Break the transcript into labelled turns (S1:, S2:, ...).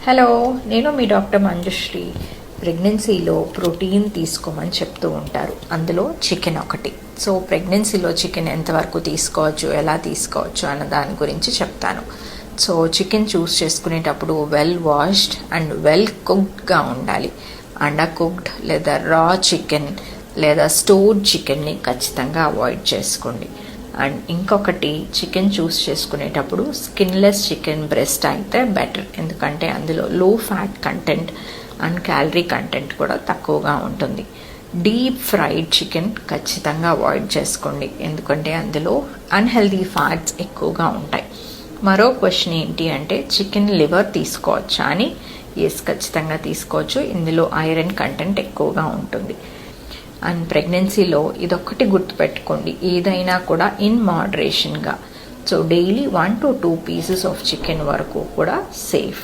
S1: Hello, నేను మీ doctor Manjushree. ప్రెగ్నెన్సీలో protein తీసుకోమని చెప్తూ ఉంటారు, అందులో చికెన్ ఒకటి. సో ప్రెగ్నెన్సీలో చికెన్ ఎంతవరకు తీసుకోవచ్చు, ఎలా తీసుకోవచ్చు అన్న దాని గురించి చెప్తాను. సో చికెన్ చూస్ చేసుకునేటప్పుడు వెల్ వాష్డ్ అండ్ వెల్ కుక్డ్గా ఉండాలి. అండర్ కుక్డ్ లేదా రా చికెన్ లేదా స్టోర్డ్ చికెన్ని ఖచ్చితంగా అవాయిడ్ చేసుకోండి. అండ్ ఇంకొకటి, చికెన్ చూస్ చేసుకునేటప్పుడు స్కిన్లెస్ చికెన్ బ్రెస్ట్ అయితే బెటర్, ఎందుకంటే అందులో లో fat content and calorie content కూడా తక్కువగా ఉంటుంది. డీప్ ఫ్రైడ్ చికెన్ ఖచ్చితంగా అవాయిడ్ చేసుకోండి, ఎందుకంటే అందులో అన్హెల్దీ ఫ్యాట్స్ ఎక్కువగా ఉంటాయి. మరో క్వశ్చన్ ఏంటి అంటే, చికెన్ లివర్ తీసుకోవచ్చా అని. ఎస్, ఖచ్చితంగా తీసుకోవచ్చు. ఇందులో ఐరన్ కంటెంట్ ఎక్కువగా ఉంటుంది. అండ్ ప్రెగ్నెన్సీలో ఇదొక్కటి గుర్తుపెట్టుకోండి, ఏదైనా కూడా ఇన్ మోడరేషన్గా. So daily 1 to 2 pieces of chicken వరకు కూడా సేఫ్.